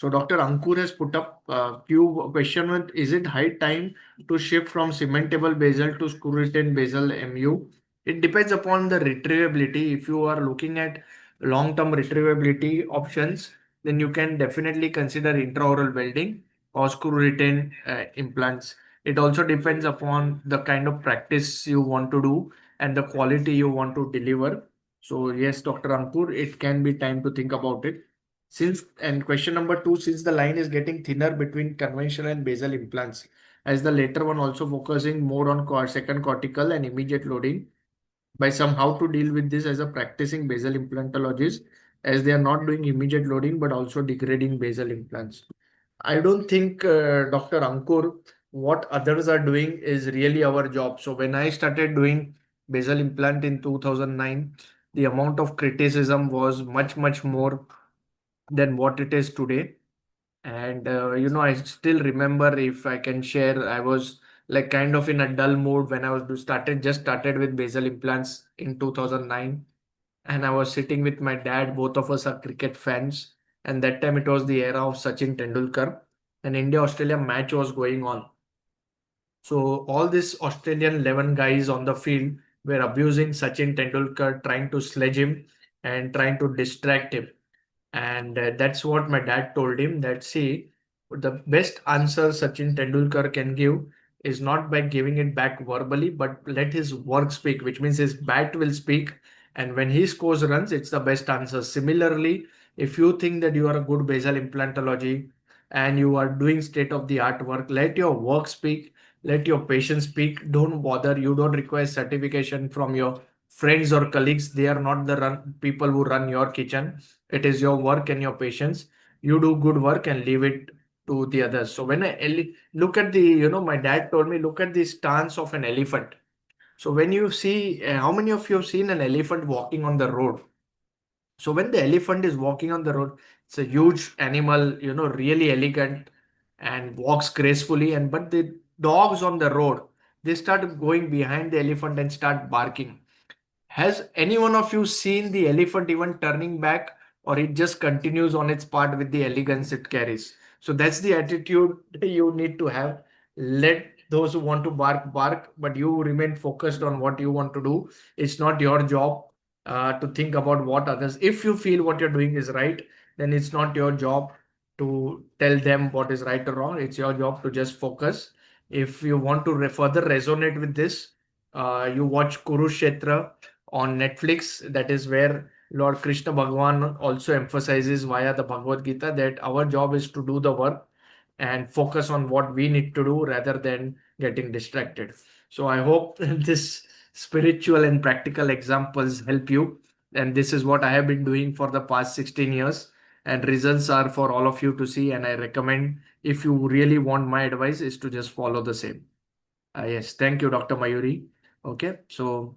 So Dr. Ankur has put up a few question with, is it high time to shift from cementable basal to screw retained basal MU? It depends upon the retrievability. If you are looking at long-term retrievability options, then you can definitely consider intraoral welding or screw retained implants. It also depends upon the kind of practice you want to do and the quality you want to deliver. So yes, Dr. Ankur, it can be time to think about it. And question number two, since the line is getting thinner between conventional and basal implants, as the later one also focusing more on second cortical and immediate loading, by some how to deal with this as a practicing basal implantologist, as they are not doing immediate loading but also degrading basal implants. I don't think, Dr. Ankur, what others are doing is really our job. So when I started doing basal implant in 2009, the amount of criticism was much more than what it is today. And I still remember, if I can share, I was like kind of in a dull mood when I was just started with basal implants in 2009, and I was sitting with my dad. Both of us are cricket fans, and that time it was the era of Sachin Tendulkar, and India-Australia match was going on. So all these Australian 11 guys on the field were abusing Sachin Tendulkar, trying to sledge him and trying to distract him. And that's what my dad told him, that see, the best answer Sachin Tendulkar can give is not by giving it back verbally, but let his work speak, which means his bat will speak. And when he scores runs, it's the best answer. Similarly, if you think that you are a good basal implantology and you are doing state of the art work, let your work speak, let your patients speak. Don't bother. You don't require certification from your friends or colleagues. They are not the people who run your kitchen. It is your work and your patience. You do good work and leave it to the others. So when I look at my dad told me, look at the stance of an elephant. So when you see, how many of you have seen an elephant walking on the road? So when the elephant is walking on the road, it's a huge animal, really elegant and walks gracefully. But the dogs on the road, they start going behind the elephant and start barking. Has any one of you seen the elephant even turning back, or it just continues on its path with the elegance it carries? So that's the attitude you need to have. Let those who want to bark, bark, but you remain focused on what you want to do. It's not your job to think about what others. If you feel what you're doing is right, then it's not your job to tell them what is right or wrong. It's your job to just focus. If you want to further resonate with this, you watch Kurukshetra on Netflix. That is where Lord Krishna Bhagwan also emphasizes via the Bhagavad Gita that our job is to do the work and focus on what we need to do rather than getting distracted. So I hope this spiritual and practical examples help you. And this is what I have been doing for the past 16 years. And results are for all of you to see. And I recommend, if you really want my advice, is to just follow the same. Yes, thank you, Dr. Mayuri. Okay, so